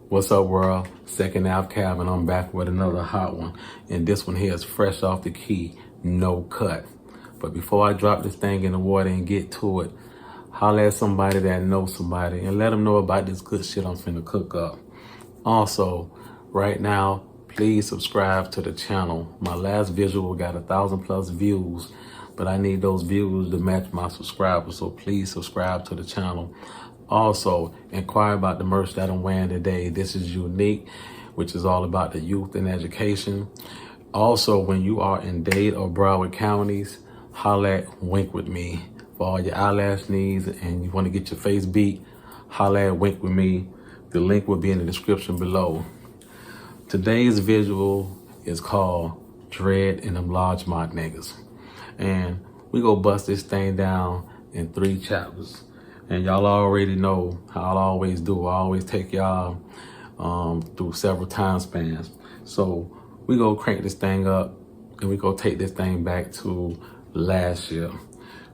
What's up, world? Second Ave Cab, and I'm back with another hot one. And this one here is fresh off the key, no cut. But before I drop this thing in the water and get to it, holler at somebody that knows somebody and let them know about this good shit I'm finna cook up. Also, right now, please subscribe to the channel. My last visual got 1,000+ views, but I need those views to match my subscribers, so please subscribe to the channel. Also, inquire about the merch that I'm wearing today. This is unique, which is all about the youth and education. Also, when you are in Dade or Broward counties, holla at Wink With Me. For all your eyelash needs and you want to get your face beat, holla at Wink With Me. The link will be in the description below. Today's visual is called Dread and Them Larchmont Niggas. And we go bust this thing down in 3 chapters. And y'all already know how I always do. I always take y'all through several time spans. So we go crank this thing up and we go take this thing back to last year.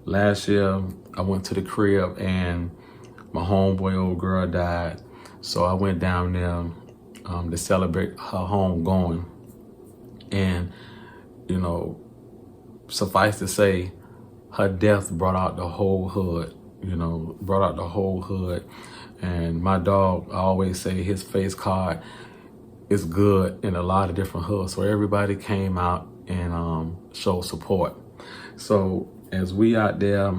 Last year, I went to the crib and my homeboy old girl died. So I went down there to celebrate her home going. And, you know, suffice to say, her death brought out the whole hood. And my dog, I always say his face card is good in a lot of different hoods. So everybody came out and showed support. So as we out there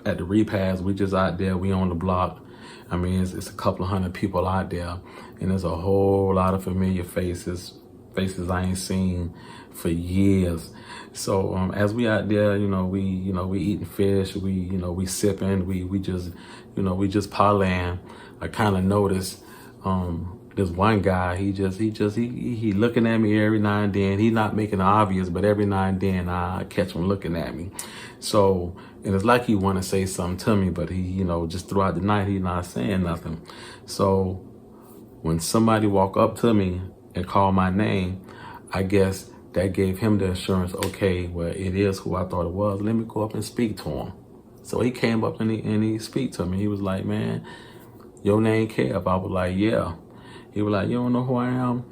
at the repast, we just out there, we on the block. I mean, it's a couple of hundred people out there, and there's a whole lot of familiar faces I ain't seen for years. So as we out there, we eating fish, we sipping, we just parlaying. I kind of noticed this one guy, he looking at me every now and then. He not making it obvious, but every now and then I catch him looking at me. So, and it's like he want to say something to me, but he, just throughout the night, he not saying nothing. So when somebody walk up to me and call my name, I guess that gave him the assurance, okay, well, it is who I thought it was. Let me go up and speak to him. So he came up and he speak to me. He was like, man, your name Kev. I was like, yeah. He was like, you don't know who I am?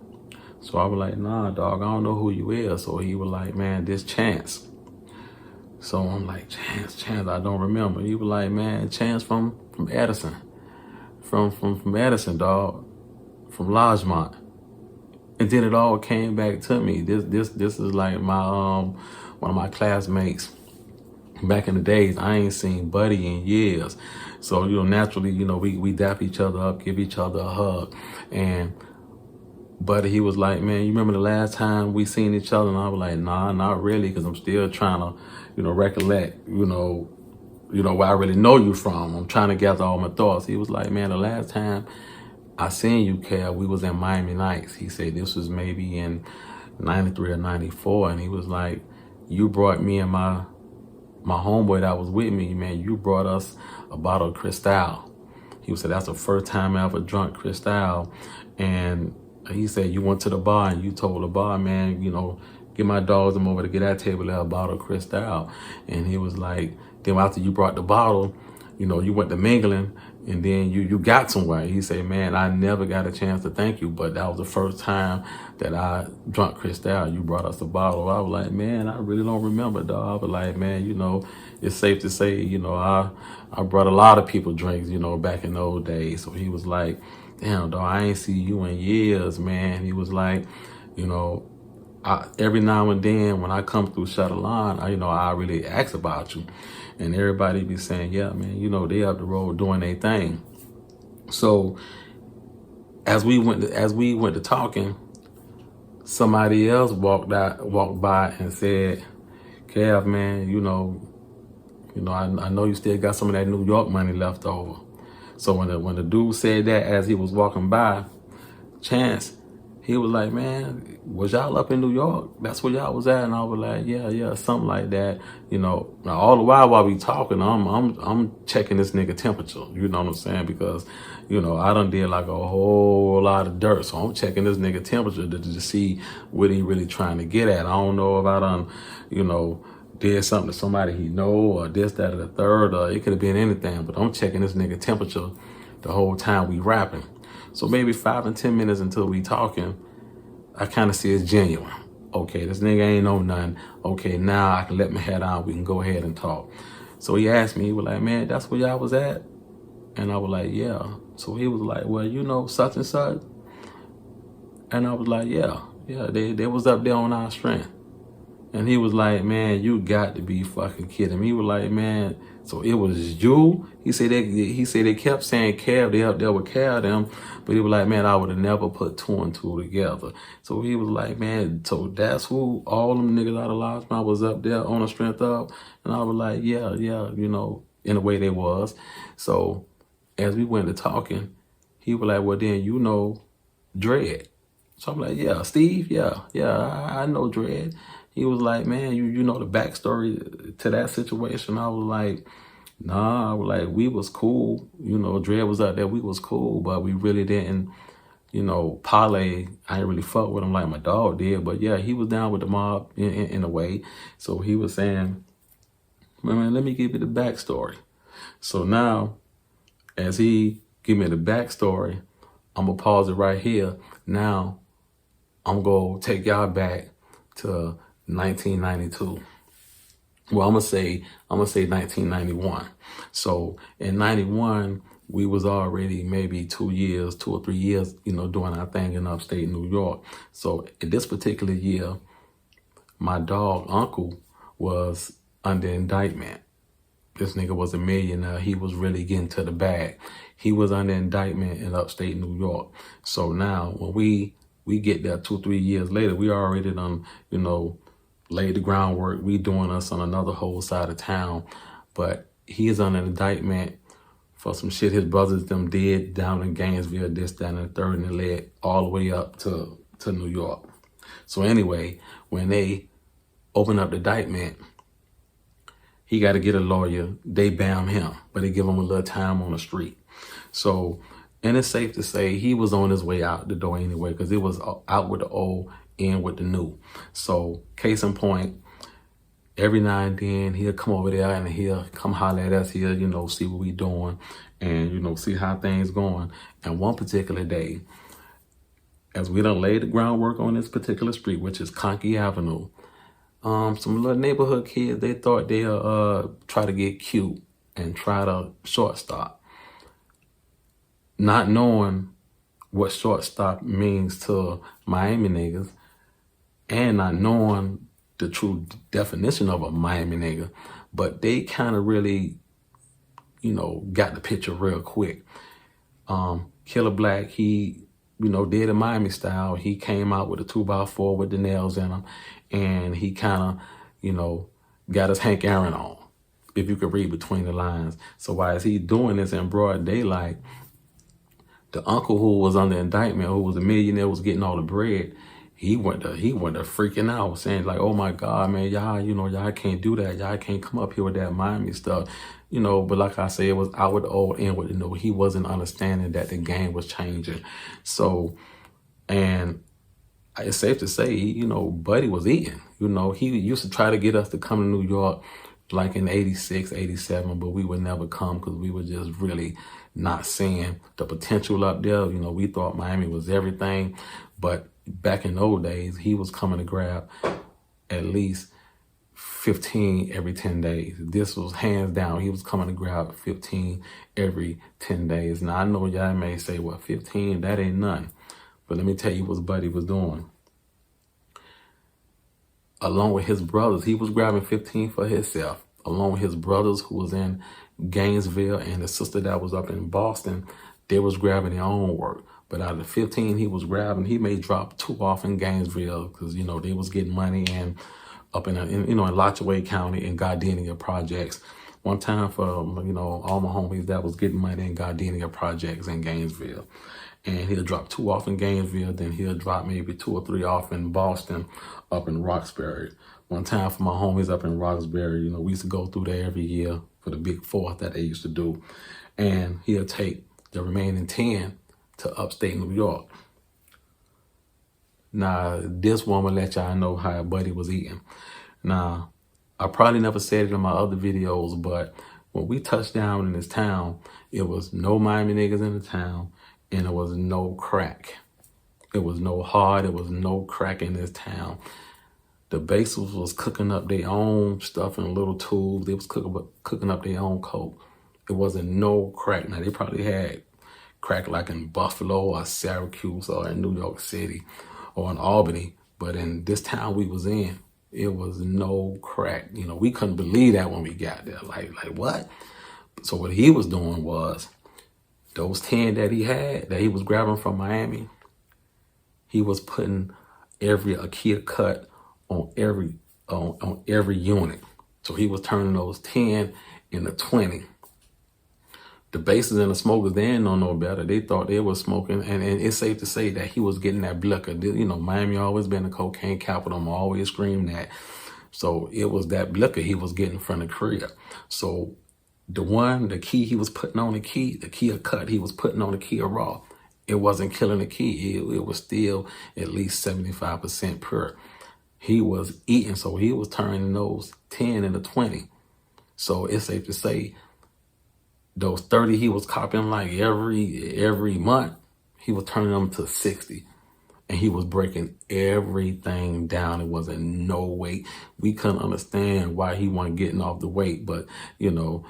So I was like, nah, dog, I don't know who you is. So he was like, man, this Chance. So I'm like, Chance, I don't remember. He was like, man, Chance from Edison. From Edison, dog. From Larchmont. And then it all came back to me. This is like my one of my classmates back in the days. I ain't seen Buddy in years. So, naturally, we dap each other up, give each other a hug. And Buddy, he was like, man, you remember the last time we seen each other? And I was like, nah, not really, because I'm still trying to, recollect, where I really know you from. I'm trying to gather all my thoughts. He was like, man, the last time I seen you, Cal, we was in Miami Nights. He said this was maybe in 93 or 94. And he was like, you brought me and my homeboy that was with me, man, you brought us a bottle of Cristal. He said, that's the first time I ever drunk Cristal. And he said, you went to the bar and you told the bar, man, get my dogs them over to get that table a bottle of Cristal. And he was like, then after you brought the bottle, you went to mingling and then you got somewhere. He said, man, I never got a chance to thank you, but that was the first time that I drunk Cristal. You brought us a bottle. I was like, man, I really don't remember, dog. I was like, man, it's safe to say, I brought a lot of people drinks, back in those days. So he was like, damn, dog, I ain't see you in years, man. He was like, every now and then when I come through Shutterline, I really ask about you. And everybody be saying, yeah, man, they up the road doing their thing. So as we went to talking, somebody else walked by and said, Kev, man, I know you still got some of that New York money left over. So when the dude said that as he was walking by, Chance, he was like, man, was y'all up in New York? That's where y'all was at? And I was like, yeah, something like that. Now all the while we talking, I'm checking this nigga temperature. You know what I'm saying? Because, I done did like a whole lot of dirt. So I'm checking this nigga temperature to see what he really trying to get at. I don't know if I done, did something to somebody he know or this, that, or the third, or it could have been anything. But I'm checking this nigga temperature the whole time we rapping. So maybe 5 and 10 minutes until we talking, I kind of see it's genuine. Okay, this nigga ain't know nothing. Okay, now I can let my head out. We can go ahead and talk. So he asked me, he was like, man, that's where y'all was at? And I was like, yeah. So he was like, well, you know, such and such. And I was like, yeah, they was up there on our strength. And he was like, man, you got to be fucking kidding me. He was like, man, so it was you? He said they kept saying Kev, they up there with Kev them, but he was like, man, I would have never put 2 and 2 together. So he was like, man, so that's who all them niggas out of Larchmont was up there on the strength of? And I was like, yeah, you know, in a way they was. So as we went to talking, he was like, well, then you know Dread. So I'm like, yeah, Steve, yeah, I know Dread. He was like, man, you know the backstory to that situation? I was like, nah, I was like, we was cool. You know, Dread was out there, we was cool, but we really didn't, you know, parlay. I didn't really fuck with him like my dog did. But yeah, he was down with the mob in a way. So he was saying, man, let me give you the backstory. So now, as he give me the backstory, I'm gonna pause it right here. Now, I'm gonna take y'all back to 1992. Well, I'm gonna say 1991. So in 91, we was already maybe 2 or 3 years, you know, doing our thing in upstate New York. So in this particular year, my dog uncle was under indictment. This nigga was a millionaire. He was really getting to the bag. He was under indictment in upstate New York. So now when we get there 2 or 3 years later, we already done, you know, laid the groundwork. We doing us on another whole side of town. But he is under indictment for some shit his brothers them did down in Gainesville, this, that, and the third, and it led all the way up to New York. So anyway, when they open up the indictment, he got to get a lawyer. They bam him, but they give him a little time on the street. So, and it's safe to say he was on his way out the door anyway, because it was out with the old, in with the new. So, case in point, every now and then he'll come over there and he'll come holler at us. He'll, you know, see what we doing and, you know, see how things going. And one particular day, as we done laid the groundwork on this particular street, which is Conkey Avenue, some little neighborhood kids, they thought they'll try to get cute and try to shortstop, not knowing what shortstop means to Miami niggas and not knowing the true definition of a Miami nigga. But they kind of really, you know, got the picture real quick. Killer Black, he, you know, did a Miami style. He came out with a 2x4 with the nails in them. And he kind of, you know, got his Hank Aaron on, if you could read between the lines. So why is he doing this in broad daylight? The uncle who was under indictment, who was a millionaire, was getting all the bread. He went to freaking out, saying like, oh my God, man, y'all, you know, y'all can't do that. Y'all can't come up here with that Miami stuff. You know, but like I said, it was out with the old, in with the new. He wasn't understanding that the game was changing. So, and it's safe to say, you know, Buddy was eating. You know, he used to try to get us to come to New York like in 86, 87, but we would never come because we were just really not seeing the potential up there. You know, we thought Miami was everything, but back in those days, he was coming to grab at least 15 every 10 days. This was hands down. He was coming to grab 15 every 10 days. Now, I know y'all may say, well, 15, that ain't nothing. But let me tell you what Buddy was doing. Along with his brothers, he was grabbing 15 for himself. Along with his brothers who was in Gainesville and the sister that was up in Boston, they was grabbing their own work. But out of the 15 he was grabbing, he may drop 2 off in Gainesville because, you know, they was getting money and up in Lachmont County and Gardenia projects. One time for, you know, all my homies that was getting money in Gardenia projects in Gainesville. And he'll drop 2 off in Gainesville, then he'll drop maybe 2 or 3 off in Boston, up in Roxbury. One time for my homies up in Roxbury, you know, we used to go through there every year for the big 4th that they used to do. And he'll take the remaining 10 to upstate New York. Now, this one will let y'all know how Buddy was eating. Now, I probably never said it in my other videos, but when we touched down in this town, it was no Miami niggas in the town. and there was no crack. It was no hard, it was no crack in this town. The bases was cooking up their own stuff in little tubes. They was cooking up their own coke. It wasn't no crack. Now, they probably had crack like in Buffalo or Syracuse or in New York City or in Albany. But in this town we was in, it was no crack. You know, we couldn't believe that when we got there. Like what? So what he was doing was, those 10 that he had, that he was grabbing from Miami, he was putting a Kia cut on every unit. So he was turning those 10 into 20. The bases and the smokers, they didn't know no better. They thought they were smoking, and it's safe to say that he was getting that blicker. You know, Miami always been the cocaine capital. I'm always screaming that. So it was that blicker he was getting from the crib. So the key he was putting on the Kia cut, he was putting on the Kia raw. It wasn't killing the key. It was still at least 75% pure. He was eating, so he was turning those 10 into 20. So it's safe to say those 30 he was copying like every month, he was turning them to 60. And he was breaking everything down. It wasn't no weight. We couldn't understand why he wasn't getting off the weight, but you know,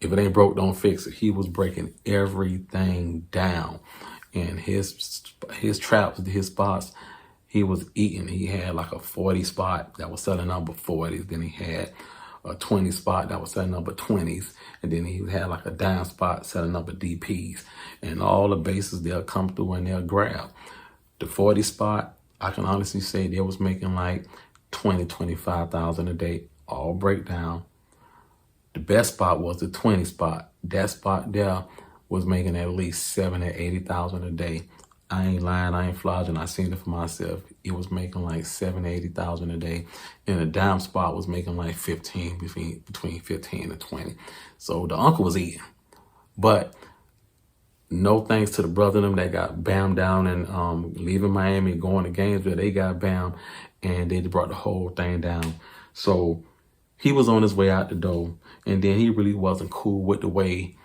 if it ain't broke, don't fix it. He was breaking everything down. And his traps, his spots, he was eating. He had like a 40 spot that was selling number 40s. Then he had a 20 spot that was selling number 20s. And then he had like a dime spot selling number DPs. And all the bases, they'll come through and they'll grab. The 40 spot, I can honestly say they was making like 25,000 a day, all breakdown. The best spot was the 20 spot. That spot there was making at least 70,000 to 80,000 a day. I ain't lying, I ain't flogging. I seen it for myself. It was making like 70,000 to 80,000 a day. And the dime spot was making like 15, between 15 and 20. So the uncle was eating. But no thanks to the brother of them that got bammed down and leaving Miami, going to Gainesville, they got bammed and they brought the whole thing down. So he was on his way out the door, and then he really wasn't cool with the way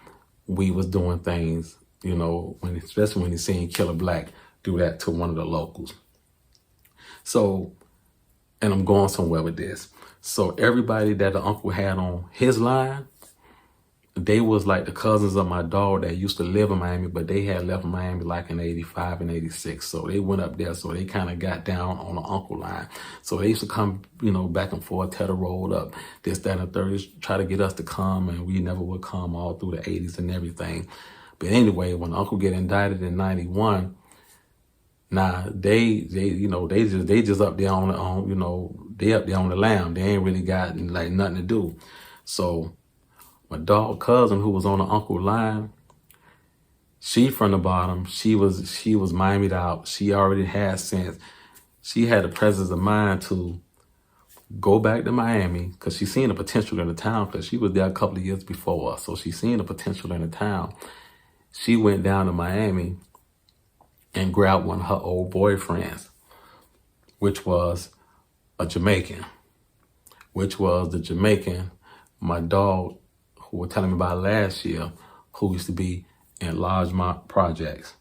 we was doing things, you know, especially when he seen Killer Black do that to one of the locals. So, and I'm going somewhere with this. So everybody that the uncle had on his line, they was like the cousins of my dog that used to live in Miami, but they had left Miami like in 85 and 86. So they went up there. So they kind of got down on the uncle line. So they used to come, you know, back and forth, tether rolled up, this, that, and the third, try to get us to come. And we never would come all through the 80s and everything. But anyway, when uncle get indicted in 91, now they just up there on you know, they up there on the lam. They ain't really got like nothing to do. So my dog cousin who was on the uncle line, she from the bottom, she was Miami'd out. She already had sense. She had the presence of mind to go back to Miami because she seen the potential in the town, because she was there a couple of years before us. So she seen the potential in the town. She went down to Miami and grabbed one of her old boyfriends, which was a Jamaican, my dog who was telling me about last year, who used to be in Larchmont projects.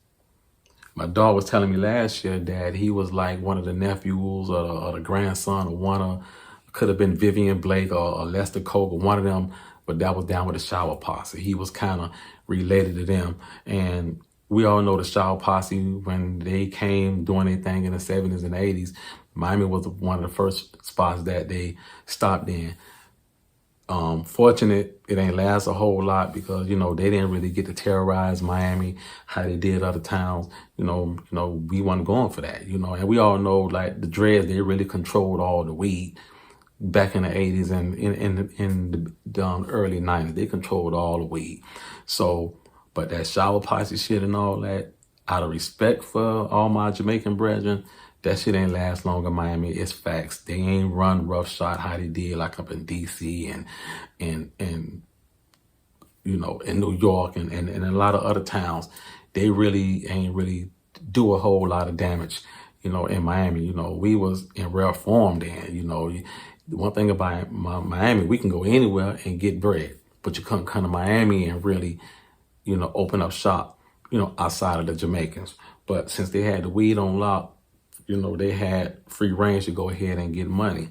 My dog was telling me last year that he was like one of the nephews or the grandson of one of, could have been Vivian Blake or Lester Coke or one of them, but that was down with the Shower Posse. He was kind of related to them. And we all know the Shower Posse, when they came doing their thing in the 70s and 80s, Miami was one of the first spots that they stopped in. Fortunate it ain't last a whole lot because, you know, they didn't really get to terrorize Miami how they did other towns. You know, we wasn't going for that, you know, and we all know like the Dreads, they really controlled all the weed back in the 80s and in the early 90s. They controlled all the weed. So, but that Shower Posse shit and all that, out of respect for all my Jamaican brethren, that shit ain't last long in Miami. It's facts. They ain't run roughshod how they did like up in DC and you know, in New York and a lot of other towns. They really ain't really do a whole lot of damage, you know, in Miami. You know, we was in rare form then, you know. The one thing about Miami, we can go anywhere and get bread, but you couldn't come to Miami and really, you know, open up shop. outside of the Jamaicans. But since they had the weed on lock, they had free range to go ahead and get money.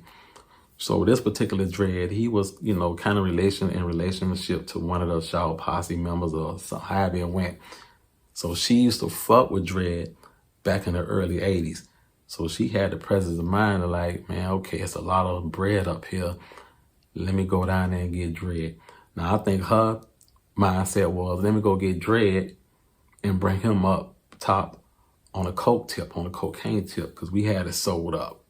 So this particular dread, he was, kind of relationship to one of the Shaw Posse members or however it went. So she used to fuck with dread back in the early 80s. So she had the presence of mind to like, man, okay, it's a lot of bread up here. Let me go down there and get dread. Now, I think her mindset was, let me go get dread and bring him up top on a coke tip, on a cocaine tip, because we had it sold up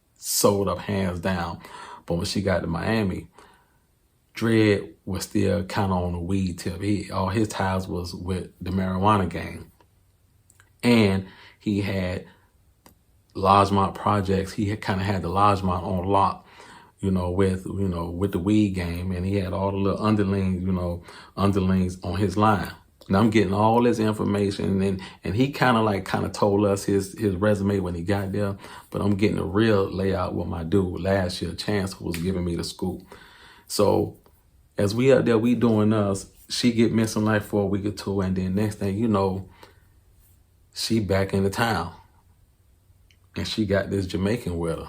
hands down. But when she got to Miami, dread was still kind of on the weed tip. All his ties was with the marijuana gang. And he had Larchmont projects. He had kind of had the Larchmont on lock, with the weed game, and he had all the little underlings on his line. And I'm getting all this information, and he kind of told us his resume when he got there, but I'm getting a real layout with my dude last year. Chance was giving me the scoop. So as we out there, we doing us. She get missing like for a week or two, and then next thing you know, she back in the town, and she got this Jamaican with her.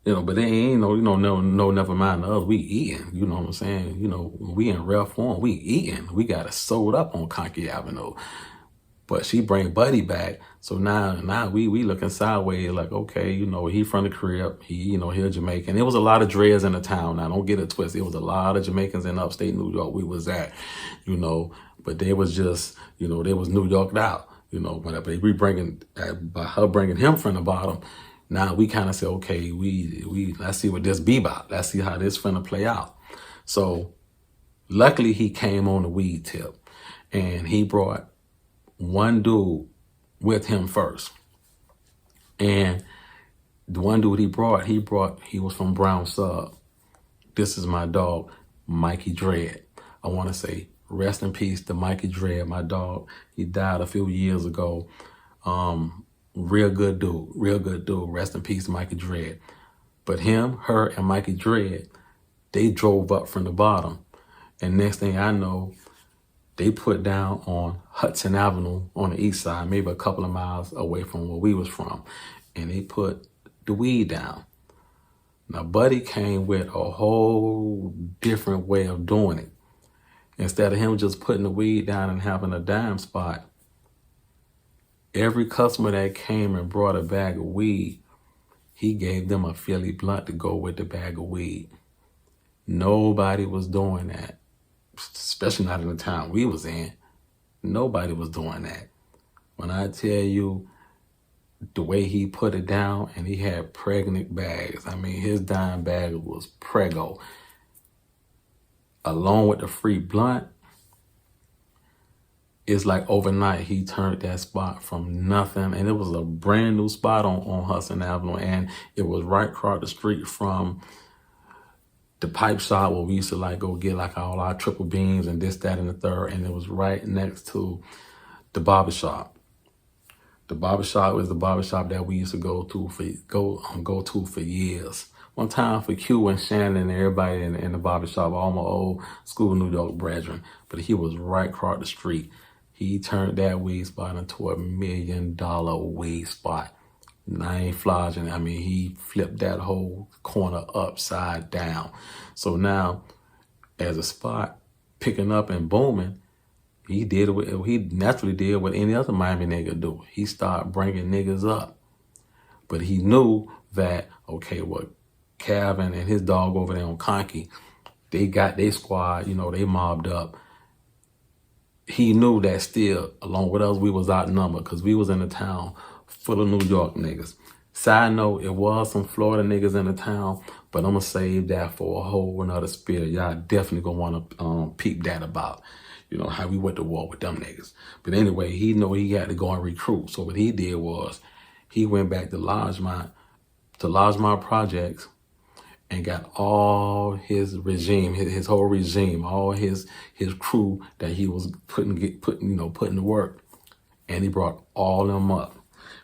But they ain't no, never mind the other. We eating, you know what I'm saying? We in rare form, we eating. We got it sold up on Conkey Avenue. But she bring Buddy back. So now we looking sideways like, okay, he from the crib. He a Jamaican. There was a lot of dreads in the town. Now don't get it twisted. There was a lot of Jamaicans in upstate New York we was at, but they was just, they was New Yorked out, but we bringing, by her bringing him from the bottom. Now we kind of say, okay, we let's see what this be about. Let's see how this finna play out. So luckily he came on the weed tip, and he brought one dude with him first. And the one dude he was from Brown Sub. This is my dog, Mikey Dread. I want to say rest in peace to Mikey Dread, my dog. He died a few years ago. Real good dude. Rest in peace, Mikey Dread. But him, her, and Mikey Dread, they drove up from the bottom. And next thing I know, they put down on Hudson Avenue on the east side, maybe a couple of miles away from where we was from. And they put the weed down. Now, Buddy came with a whole different way of doing it. Instead of him just putting the weed down and having a dime spot, every customer that came and brought a bag of weed, he gave them a Philly blunt to go with the bag of weed. Nobody was doing that, especially not in the town we was in. Nobody was doing that. When I tell you the way he put it down, and he had pregnant bags. I mean, his dime bag was prego. Along with the free blunt, it's like overnight he turned that spot from nothing, and it was a brand new spot on Hudson Avenue, and it was right across the street from the pipe shop where we used to go get all our triple beans and this, that, and the third, and it was right next to the barbershop. The barbershop was the barbershop that we used to go to for years. One time for Q and Shannon and everybody in the barbershop, all my old school New York brethren, but he was right across the street. He turned that weed spot into $1 million weed spot. And I ain't flogging. I mean, he flipped that whole corner upside down. So now, as a spot picking up and booming, he naturally did what any other Miami nigga do. He started bringing niggas up. But he knew that, okay, what Calvin and his dog over there on Conkey, they got their squad, they mobbed up. He knew that still, along with us, we was outnumbered because we was in a town full of New York niggas. Side note, it was some Florida niggas in the town, but I'm going to save that for a whole another spiel. Y'all definitely going to want to peep that about, how we went to war with them niggas. But anyway, he knew he had to go and recruit. So what he did was he went back to Larchmont projects, and got all his regime, his whole regime, all his crew that he was putting to work, and he brought all them up.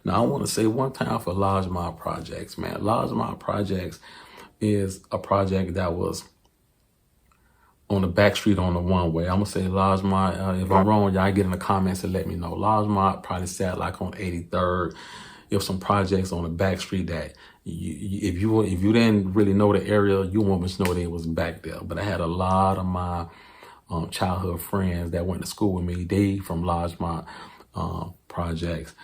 Now I want to say one time for Larchmont projects, man. Larchmont projects is a project that was on the back street on the one way. I'm gonna say Larchmont. If I'm wrong, y'all get in the comments and let me know. Larchmont probably sat like on 83rd. If some projects on the back street that if you didn't really know the area, you won't much know they was back there. But I had a lot of my childhood friends that went to school with me. They from Larchmont projects.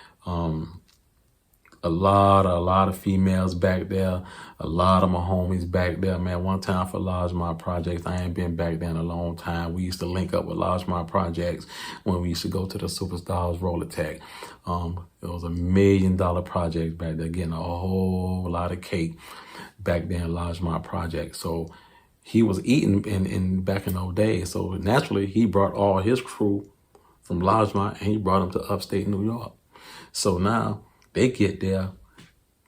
A lot of females back there. A lot of my homies back there, man. One time for Larchmont projects, I ain't been back there in a long time. We used to link up with Larchmont projects when we used to go to the Superstars Roller Tech. It was $1 million project back there, getting a whole lot of cake back there in Larchmont project. So he was eating in back in those days. So naturally, he brought all his crew from Larchmont and he brought them to upstate New York. So now they get there.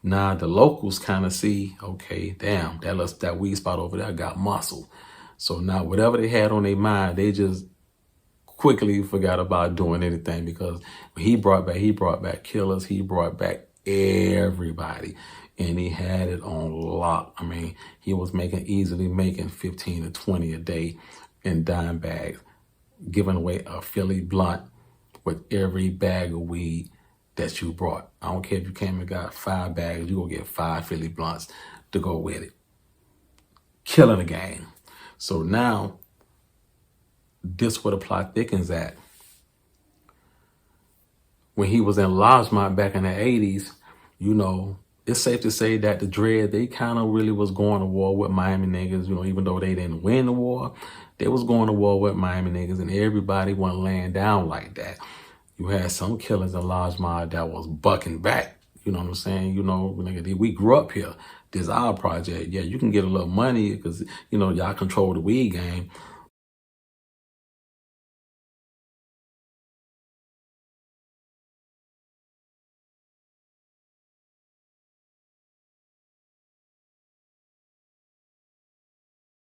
Now the locals kind of see, okay, damn, that weed spot over there got muscle. So now whatever they had on their mind, they just quickly forgot about doing anything, because he brought back killers, he brought back everybody, and he had it on lock. I mean, he was easily making 15 to 20 a day in dime bags, giving away a Philly blunt with every bag of weed that you brought. I don't care if you came and got 5 bags, you gonna get 5 Philly blunts to go with it. Killing the game. So now, this where the plot thickens at. When he was in Larchmont back in the 80s, you know, it's safe to say that the Dread, they kind of really was going to war with Miami niggas, you know, even though they didn't win the war, they was going to war with Miami niggas, and everybody wasn't laying down like that. You had some killers in Larchmont that was bucking back. You know what I'm saying? You know, we grew up here. This is our project. Yeah, you can get a little money because, you know, y'all control the weed game.